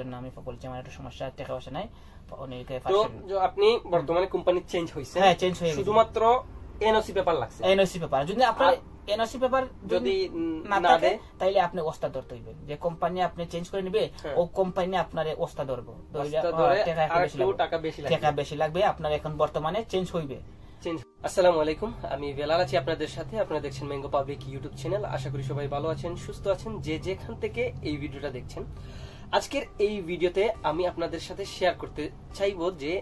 জন্য আমি বলছি আমার একটা সমস্যা, টাকা পয়সা নাই। তো আপনি বর্তমানে কোম্পানি চেঞ্জ হয়েছে? হ্যাঁ, চেঞ্জ হয়ে গেছে। শুধুমাত্র এনওসি পেপার লাগছে? এনওসি পেপার যদি আপনার এনওসি পেপার যদি না থাকে তাইলে আপনি ওস্তাদ ধরতে হইবে। যে কোম্পানি আপনি চেঞ্জ করে নিবে ও কোম্পানি আপনারে ওস্তাদ ধরবে, টাকা বেশি লাগবে আপনার। এখন বর্তমানে চেঞ্জ হইবে। আসসালামু আলাইকুম, আমি বেলাল আছি আপনাদের সাথে। আপনারা দেখছেন ম্যাঙ্গো পাবলিক ইউটিউব চ্যানেল। আশা করি সবাই ভালো আছেন, সুস্থ আছেন যে যেখান থেকে এই ভিডিওটা দেখছেন। আজকের এই ভিডিওতে আমি আপনাদের সাথে শেয়ার করতে চাইবো যে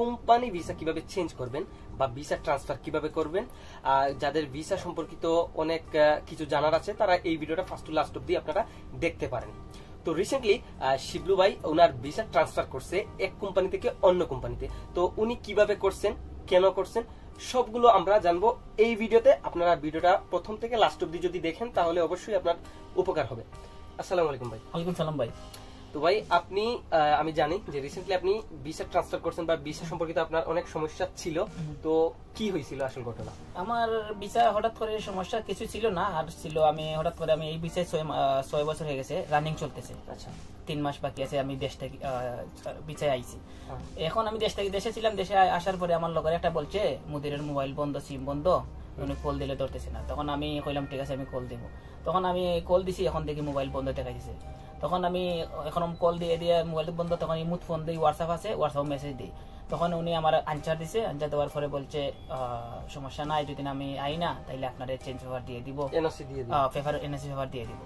কোম্পানি ভিসা কিভাবে চেঞ্জ করবেন বা ভিসা ট্রান্সফার কিভাবে করবেন। যাদের ভিসা সম্পর্কিত অনেক কিছু জানার আছে তারা এই ভিডিওটা ফার্স্ট টু লাস্ট অব্দি আপনারা দেখতে পারেন। তো রিসেন্টলি শিবলু ভাই ওনার ভিসা ট্রান্সফার করছে এক কোম্পানি থেকে অন্য কোম্পানিতে। তো উনি কিভাবে করছেন, কেন করছেন, সবগুলো আমরা জানবো এই ভিডিওতে। আপনারা ভিডিওটা প্রথম থেকে লাস্ট অব্দি যদি দেখেন তাহলে অবশ্যই আপনার উপকার হবে। আসসালামু আলাইকুম ভাই। ওয়ালাইকুম সালাম ভাই। তো ভাই আপনি, আমি জানি যে রিসেন্টলি আপনি ভিসা ট্রান্সফার করছেন বা ভিসা সম্পর্কিত আপনার অনেক সমস্যা ছিল। তো কি হয়েছিল আসল ঘটনা? আমার ভিসা হঠাৎ করে সমস্যা কিছু ছিল না, আর ছিল আমি হঠাৎ করে আমি এই ভিসায় 6 বছর হয়ে গেছে, রানিং চলতেছে। আচ্ছা, 3 মাস বাকি আছে আমি দেশ থেকে ভিসায় আইছি। এখন আমি দেশে ছিলাম। দেশে আসার পরে আমার লোকের একটা বলছে মুদিরের মোবাইল বন্ধ, সিম বন্ধ, উনি কল দিলে ধরতেছে না। তখন আমি কইলাম ঠিক আছে আমি কল দিব। তখন আমি কল দিছি, এখন দেখি মোবাইল বন্ধ দেখাইছে। তখন আমি এখন কল দিয়ে মোবাইল বন্ধ, তখন ইমুত ফোন দিই, হোয়াটসঅ্যাপ আছে, হোয়াটসঅ্যাপ মেসেজ দিই। তখন উনি আমার আনসার দিছে, আনসার দেওয়ার পরে বলছে সমস্যা নাই, যদি আমি আই না তাইলে আপনার চেঞ্জ পেপার দিয়ে দিব, এনওসি পেপার দিয়ে দিব।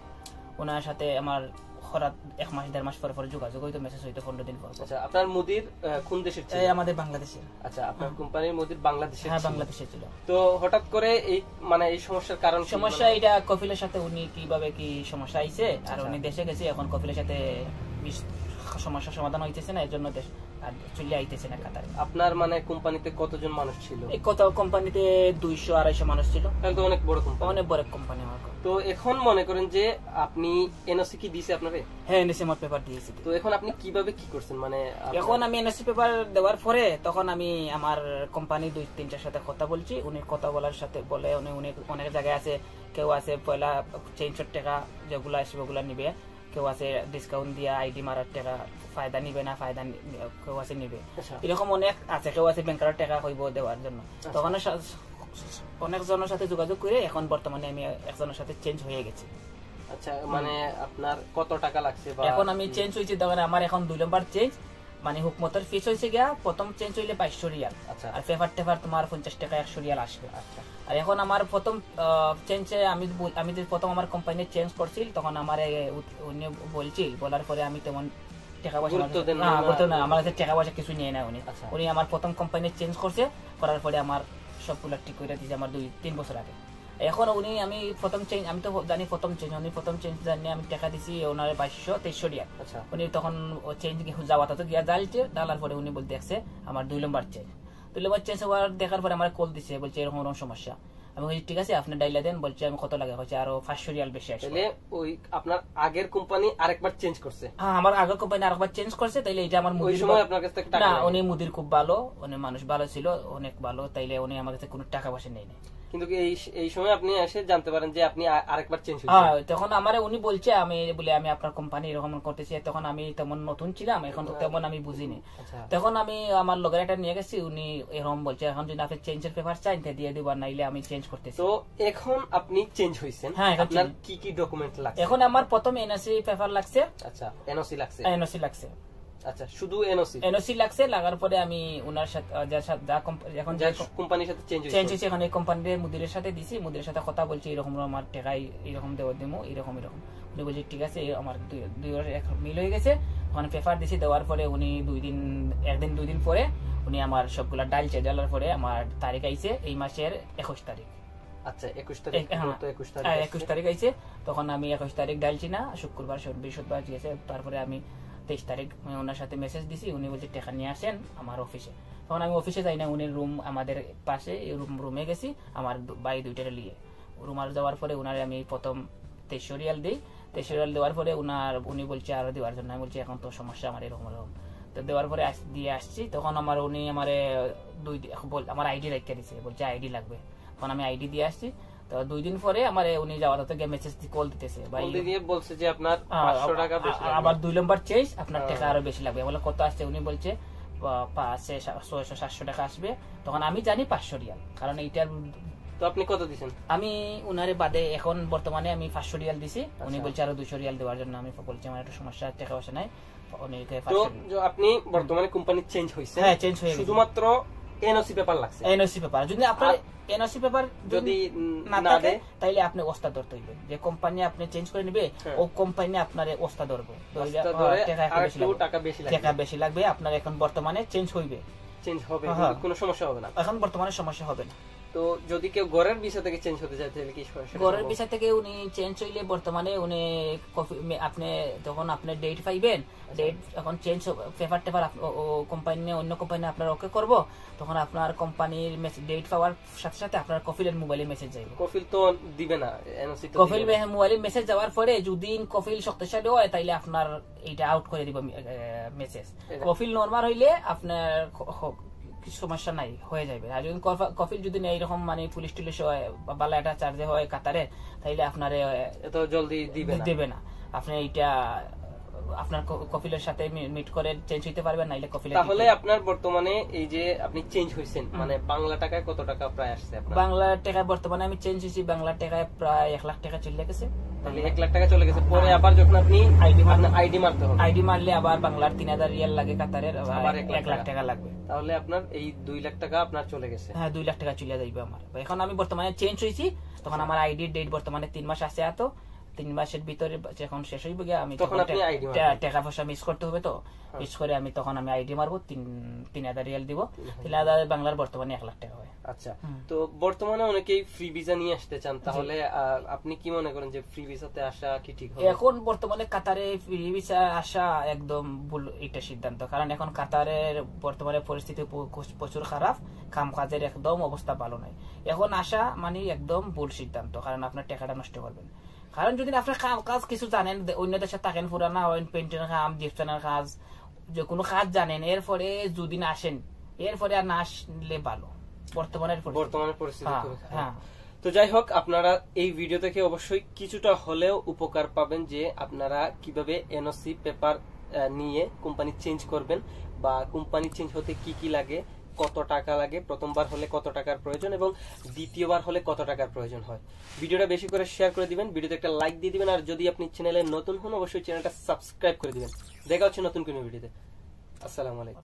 ওনার সাথে আমার হঠাৎ 1 মাস 1.5 মাস পরে যোগাযোগ হইতো, মেসেজ হইতো 15 দিন পর। আচ্ছা, আপনার মুদির কোন দেশের ছিল? আমাদের বাংলাদেশের। আচ্ছা, আপনার কোম্পানির মুদির বাংলাদেশের? হ্যাঁ, বাংলাদেশে ছিল। তো হঠাৎ করে এই এই সমস্যার কারণ? সমস্যা এটা কফিলের সাথে উনি কিভাবে কি সমস্যা আইছে, আর উনি দেশে গেছে, এখন কফিলের সাথে সমস্যার সমাধান হইতেছে না, এর জন্য দেশ আর চলে আইতেছে না কাতারে। আপনার কোম্পানিতে কতজন মানুষ ছিল? কত কোম্পানিতে 200-250 মানুষ ছিল। তাহলে তো অনেক বড় কোম্পানি। অনেক বড় কোম্পানি আমার। তো এখন মনে করেন যে আপনি এনওসি কি দিয়েছে আপনারে? হ্যাঁ, এনওসি আমার পেপার দিয়েছি। তো এখন আপনি কিভাবে কি করছেন? এখন আমি এনওসি পেপার দেওয়ার পরে তখন আমি আমার কোম্পানি 2-3টার সাথে কথা বলছি। উনি কথা বলার সাথে বলে উনি অনেক জায়গায় আছে, কেউ আছে পয়লা চেঞ্জের টাকা যেগুলো আসবে ওগুলা নিবে, কেউ আছে ডিসকাউন্ট দিয়া আইডি মারার টাকা ফায়দা নিবে না, ফায়দা কেউ আছে নিবে, এরকম অনেক আছে। কেউ আছে ব্যাংকারের টাকা হইব দেওয়ার জন্য। তখন অনেকজনের সাথে যোগাযোগ করে এখন বর্তমানে আমি একজনের সাথে চেঞ্জ হয়ে গেছি। আচ্ছা, আপনার কত টাকা লাগছে? এখন আমি চেঞ্জ হয়েছি, তখন আমার এখন 2 নম্বর চেঞ্জ, হুকমতের ফিস হয়েছে গিয়া প্রথম চেঞ্জ হইলে 2200 রিয়াল। আচ্ছা, আর পেপার তোমার 50 টাকা 100 রিয়াল আসবে। আচ্ছা, আর এখন আমার প্রথম চেঞ্জে আমি যে প্রথম আমার কোম্পানি চেঞ্জ করছি, তখন আমার উনি বলার পরে আমি তেমন টাকা পয়সা না, আমার কাছে টাকা পয়সা কিছু নিয়ে না উনি। উনি আমার প্রথম কোম্পানি চেঞ্জ করছে, করার পরে আমার সবগুলো ঠিক করে দিয়েছে আমার 2-3 বছর আগে। এখন আমি প্রথম চেঞ্জ, আমি তো জানি প্রথম চেঞ্জ জানি আমি টাকা দিছি ওনার 2200-2300 রিয়াল। উনি তখন চেঞ্জ যাওয়া তো গিয়া ডালার পরে উনি বলতে দেখছে আমার 2 নম্বর চেঞ্জ হওয়ার দেখার পরে আমার কল দিছে, বলছে এরকম সমস্যা। আমি বলছি ঠিক আছে আপনি ডাইলা দেন। বলছে আমি কত লাগে, হচ্ছে আরো 500 রিয়াল বেশি আসবে। ওই আপনার আগের কোম্পানি আরেকবার চেঞ্জ করছে? হ্যাঁ, আমার আগের কোম্পানি আরেকবার চেঞ্জ করছে। তাইলে এটা আমার ওই সময় আপনার কাছে টাকা না, উনি মুদির খুব ভালো, উনি মানুষ ভালো ছিল, অনেক ভালো, তাইলে উনি আমার কাছে কোনো টাকা পয়সা নেই। কিন্তু এই সময় আপনি এসে জানতে পারেন যে আপনি আরেকবার চেঞ্জ হয়েছে। হ্যাঁ, তখন আমারে উনি বলছে আমি আপনার কোম্পানি এরকম করতেছি। তখন আমি তেমন নতুন ছিলাম, এখন তো তেমন আমি বুঝিনি। তখন আমি আমার লগের একটা নিয়ে গেছি, উনি এরকম বলছে এখন যদি আপনি চেঞ্জের পেপার চাই দিয়ে দিব, নাইলে আমি চেঞ্জ করতেছি। তো এখন আপনি চেঞ্জ হইছেন। হ্যাঁ, আপনার কি কি ডকুমেন্ট লাগছে? এখন আমার প্রথম এনওসি পেপার লাগছে। আচ্ছা, এনওসি লাগছে। আচ্ছা, শুধু এনওসি লাগছে। লাগার পরে আমি উনার সাথে এখন যে কোম্পানির সাথে চেঞ্জ হয়েছে, এখন এই কোম্পানির মুদিরের সাথে দিছি, মুদিরের সাথে কথা বলছি, এরকম আমার টাকাই এরকম দেওয়া দিমু, এরকম উনি বলছি ঠিক আছে, আমার 2 মিল হয়ে গেছে। ওখানে পেপার দিছি, দেওয়ার পরে উনি 2 দিন পরে উনি আমার সবগুলা ডালার পরে আমার তারিখ আইছে এই মাসের 21 তারিখ। আচ্ছা, 21 তারিখ আইছে। তখন আমি 21 তারিখ ডালছি না, শুক্রবার বৃহস্পতিবার গেছে। তারপরে আমি 23 তারিখ ওনার সাথে মেসেজ দিছি, উনি বলছে টাকা নিয়ে আসেন আমার অফিসে। তখন আমি অফিসে যাই না, উনি রুম আমাদের পাশে রুমে গেছি আমার বাই 2টা লিয়ে। রুমার যাওয়ার পরে উনারে আমি প্রথম 2300 রিয়াল দিই। 2300 রিয়াল দেওয়ার পরে উনি বলছে আরো দেওয়ার জন্য। আমি বলছি এখন তো সমস্যা আমার এরকম। তো দেওয়ার পরে দিয়ে আসছি, তখন উনি আমার আইডি রেখে দিছে, বলছে আইডি লাগবে। তখন আমি আইডি দিয়ে আসছি। তো 2 দিন পরে আমার উনি যাওয়ার থেকে মেসেজ কল দিতেছে, ভাই দিয়ে বলছে যে আপনার 500 টাকা বেশি লাগবে, আবার 2 নম্বর চেঞ্জ আপনার টাকা আরো বেশি লাগবে। বলে কত আসছে, উনি বলছে 600-700 টাকা আসবে। তখন আমি জানি 500 রিয়াল, কারণ এইটার। তো আপনি কত দিবেন? আমি উনারে বাদে এখন বর্তমানে আমি 500 রিয়াল দিছি। উনি বলছে আরো 200 রিয়াল দেওয়ার জন্য। আমি বলছি আমার একটা সমস্যা, টাকা পয়সা নাই। তো আপনি বর্তমানে কোম্পানি চেঞ্জ হইছে? হ্যাঁ, চেঞ্জ হয়ে গেছে। শুধুমাত্র এনওসি পেপার লাগছে। এনওসি পেপার যদি আপনার এনওসি পেপার যদি না থাকে তাইলে আপনি ওস্তাদ ধরতে হইবে। যে কোম্পানি আপনি চেঞ্জ করে নেবে ও কোম্পানি আপনারে ওস্তাদ ধরবে, টাকা বেশি লাগবে। আপনার এখন বর্তমানে চেঞ্জ হইবে, চেঞ্জ হবে, কোনো সমস্যা হবে না। এখন বর্তমানে সমস্যা হবে না। তো যদি কেউ ঘরের বিষয় থেকে চেঞ্জ হতে চায় তাহলে কি সমস্যা? ঘরের বিষয় থেকে উনি চেঞ্জ হইলে বর্তমানে উনি আপনি যখন আপনি ডেট পাইবেন, ডেট এখন চেঞ্জ পেপার টেপার কোম্পানি অন্য কোম্পানি আপনার ওকে করব, তখন আপনার কোম্পানির ডেট পাওয়ার সাথে সাথে আপনার কফিলের মোবাইলে মেসেজ যাবে। কফিল তো দিবে না, এনওসি তো কফিল মোবাইলে মেসেজ যাওয়ার পরে যদি কফিল শক্তিশালী হয় তাইলে আপনার এইটা আউট করে দিব মেসেজ। কফিল নরমাল হইলে আপনার সমস্যা নাই, হয়ে যাবে। আর যদি কফিল যদি এইরকম মানে পুলিশ টুলিশ হয় বা বালা একটা চার্জে হয় কাতারে, তাইলে আপনার এত জলদি দিবে না। আপনি এইটা আপনার কফিলের সাথে মিট করে চেঞ্জ হইতে পারবেন, নাইলে কফিলে। তাহলে আপনার বর্তমানে এই যে আপনি চেঞ্জ হইছেন, মানে বাংলা টাকায় কত টাকা প্রায় আসছে আপনার? বাংলা টাকায় বর্তমানে আমি চেঞ্জ হইছি, বাংলা টাকায় প্রায় 1 লাখ টাকা চলে গেছে। তাহলে 1 লাখ টাকা চলে গেছে। পরে আবার যখন আপনি আইডি মারতে হবে, আইডি মারলে আবার বাংলার 3000 রিয়াল লাগে, কাতারের আবার 1 লাখ টাকা লাগবে। তাহলে আপনার এই 2 লাখ টাকা আপনার চলে গেছে। হ্যাঁ, 2 লাখ টাকা চলে যাইবে আমার। এখন আমি বর্তমানে চেঞ্জ হইছি, তখন আমার আইডি ডেট বর্তমানে 3 মাস আছে। এত 3 মাসের ভিতরে যখন শেষ হইবে আমি তখন টাকা পয়সা মিস করতে হবে, তো মিস করে আমি তখন আমি আইডি মারবো, 3000 রিয়াল দিব। 3000 বাংলার বর্তমানে 1 লাখ টাকা হয়। আচ্ছা, তো বর্তমানে অনেকেই ফ্রি ভিসা নিয়ে আসতে চান, তাহলে আপনি কি মনে করেন যে ফ্রি ভিসাতে আসা কি ঠিক হবে? এখন বর্তমানে কাতারে ফ্রি ভিসা আসা একদম ভুল এটা সিদ্ধান্ত, কারণ এখন কাতারের বর্তমানে পরিস্থিতি প্রচুর খারাপ, কাজের একদম অবস্থা ভালো নাই। এখন আসা মানে একদম ভুল সিদ্ধান্ত, কারণ আপনার টাকাটা নষ্ট করবেন। কারণ যদি আপনার কাজ কিছু জানেন, অন্য দেশে থাকেন, পুরানা হয়, পেন্টের কাজ, জিপসানের কাজ, যে কোনো কাজ জানেন, এরপরে যদি না আসেন, এরপরে আর না আসলে ভালো বর্তমানের পরিস্থিতি। হ্যাঁ, তো যাই হোক, আপনারা এই ভিডিও থেকে অবশ্যই কিছুটা হলেও উপকার পাবেন যে আপনারা কিভাবে এনওসি পেপার নিয়ে কোম্পানি চেঞ্জ করবেন, বা কোম্পানি চেঞ্জ হতে কি কি লাগে, কত টাকা লাগে, প্রথমবার হলে কত টাকার প্রয়োজন এবং দ্বিতীয়বার হলে কত টাকার প্রয়োজন হয়। ভিডিওটা বেশি করে শেয়ার করে দিবেন, ভিডিওতে একটা লাইক দিয়ে দিবেন, আর যদি আপনি চ্যানেলে নতুন হন অবশ্যই চ্যানেলটা সাবস্ক্রাইব করে দিবেন। দেখা হচ্ছে নতুন কোনো ভিডিওতে। আসসালামু আলাইকুম।